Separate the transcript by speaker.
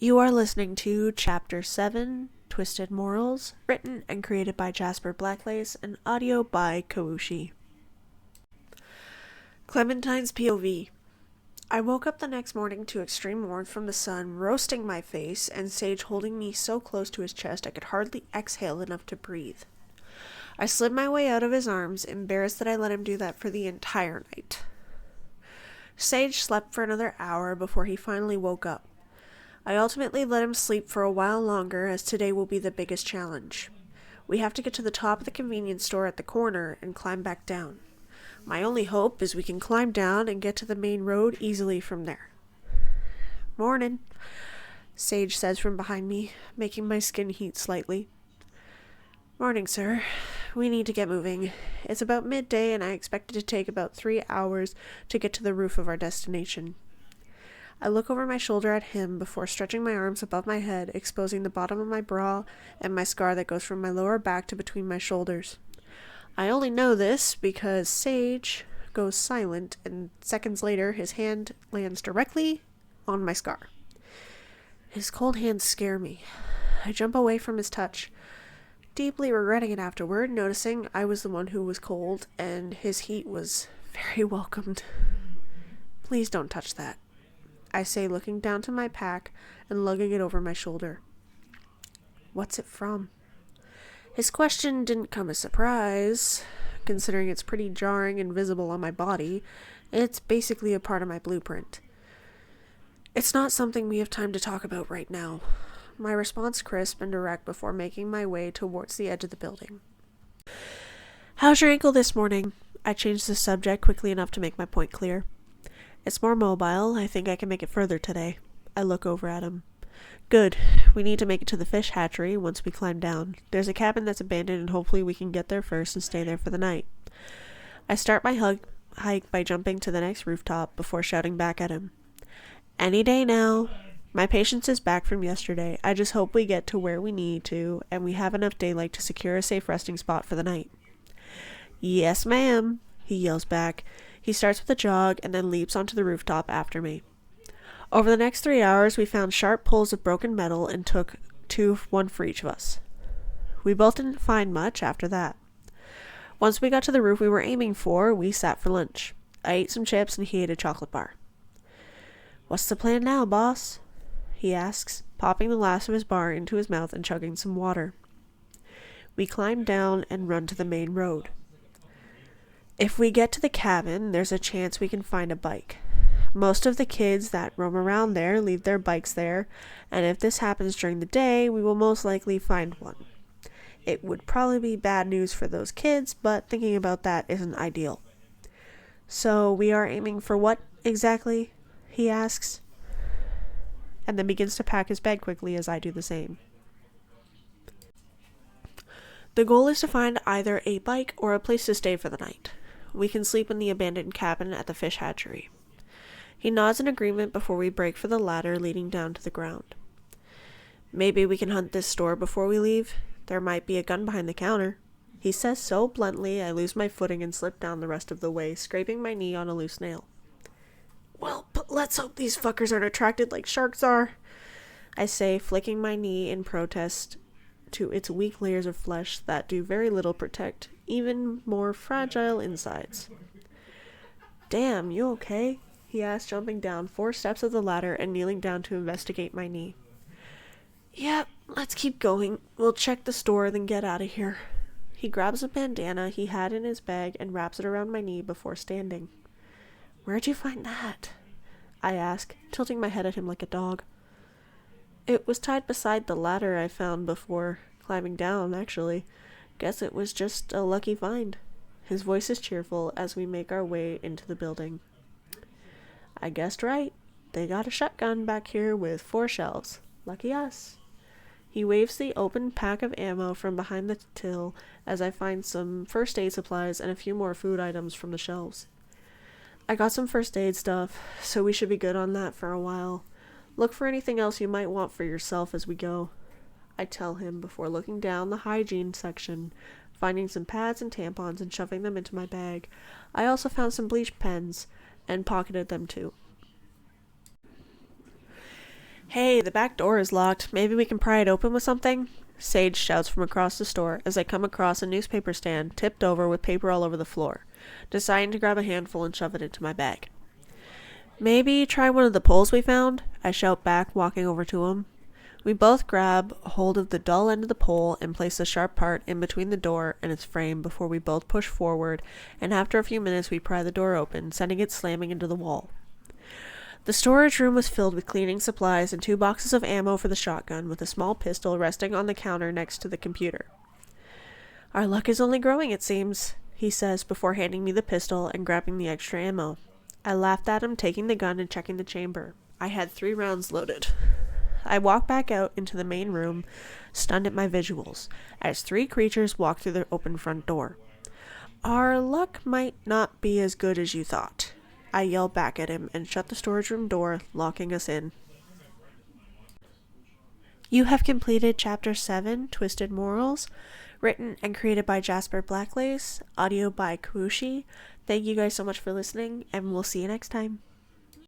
Speaker 1: You are listening to Chapter 7, Twisted Morals, written and created by Jasper BlackLace and audio by Kawushi. Clementine's POV. I woke up the next morning to extreme warmth from the sun roasting my face and Sage holding me so close to his chest I could hardly exhale enough to breathe. I slid my way out of his arms, embarrassed that I let him do that for the entire night. Sage slept for another hour before he finally woke up. I ultimately let him sleep for a while longer, as today will be the biggest challenge. We have to get to the top of the convenience store at the corner and climb back down. My only hope is we can climb down and get to the main road easily from there. "Morning," Sage says from behind me, making my skin heat slightly. "Morning, sir. We need to get moving. It's about midday and I expect it to take about 3 hours to get to the roof of our destination." I look over my shoulder at him before stretching my arms above my head, exposing the bottom of my bra and my scar that goes from my lower back to between my shoulders. I only know this because Sage goes silent, and seconds later his hand lands directly on my scar. His cold hands scare me. I jump away from his touch, deeply regretting it afterward, noticing I was the one who was cold and his heat was very welcomed. "Please don't touch that," I say, looking down to my pack and lugging it over my shoulder. "What's it from?" His question didn't come as a surprise, considering it's pretty jarring and visible on my body. It's basically a part of my blueprint. "It's not something we have time to talk about right now." My response crisp and direct before making my way towards the edge of the building. "How's your ankle this morning?" I change the subject quickly enough to make my point clear. "It's more mobile. I think I can make it further today." I look over at him. "Good. We need to make it to the fish hatchery once we climb down. There's a cabin that's abandoned and hopefully we can get there first and stay there for the night." I start my hike by jumping to the next rooftop before shouting back at him. "Any day now. My patience is back from yesterday. I just hope we get to where we need to and we have enough daylight to secure a safe resting spot for the night." "Yes, ma'am," he yells back. He starts with a jog and then leaps onto the rooftop after me. Over the next 3 hours, we found sharp pulls of broken metal and took one for each of us. We both didn't find much after that. Once we got to the roof we were aiming for, we sat for lunch. I ate some chips and he ate a chocolate bar. "What's the plan now, boss?" he asks, popping the last of his bar into his mouth and chugging some water. We climb down and run to the main road. If we get to the cabin, there's a chance we can find a bike. Most of the kids that roam around there leave their bikes there, and if this happens during the day, we will most likely find one. It would probably be bad news for those kids, but thinking about that isn't ideal. "So we are aiming for what exactly?" he asks, and then begins to pack his bag quickly as I do the same. The goal is to find either a bike or a place to stay for the night. We can sleep in the abandoned cabin at the fish hatchery. He nods in agreement before we break for the ladder leading down to the ground. "Maybe we can hunt this store before we leave. There might be a gun behind the counter." He says so bluntly I lose my footing and slip down the rest of the way, scraping my knee on a loose nail. "Well, but let's hope these fuckers aren't attracted like sharks are," I say, flicking my knee in protest to its weak layers of flesh that do very little protect even more fragile insides. "Damn, you okay?" he asks, jumping down 4 steps of the ladder and kneeling down to investigate my knee. "Yep, let's keep going. We'll check the store, then get out of here." He grabs a bandana he had in his bag and wraps it around my knee before standing. "Where'd you find that?" I ask, tilting my head at him like a dog. "It was tied beside the ladder I found before climbing down, actually. Guess it was just a lucky find." His voice is cheerful as we make our way into the building. "I guessed right. They got a shotgun back here with 4 shells. Lucky us." He waves the open pack of ammo from behind the till as I find some first aid supplies and a few more food items from the shelves. "I got some first aid stuff, so we should be good on that for a while. Look for anything else you might want for yourself as we go," I tell him before looking down the hygiene section, finding some pads and tampons and shoving them into my bag. I also found some bleach pens and pocketed them too. Hey, the back door is locked. Maybe we can pry it open with something? Sage shouts from across the store as I come across a newspaper stand tipped over with paper all over the floor, deciding to grab a handful and shove it into my bag. Maybe try one of the poles we found? I shout back, walking over to him. We both grab hold of the dull end of the pole and place the sharp part in between the door and its frame before we both push forward, and after a few minutes we pry the door open, sending it slamming into the wall. The storage room was filled with cleaning supplies and 2 boxes of ammo for the shotgun, with a small pistol resting on the counter next to the computer. Our luck is only growing, it seems, he says before handing me the pistol and grabbing the extra ammo. I laughed at him, taking the gun and checking the chamber. I had 3 rounds loaded. I walk back out into the main room, stunned at my visuals, as 3 creatures walk through the open front door. Our luck might not be as good as you thought. I yell back at him and shut the storage room door, locking us in. You have completed Chapter 7, Twisted Morals, written and created by Jasper BlackLace, audio by Kuushi. Thank you guys so much for listening, and we'll see you next time.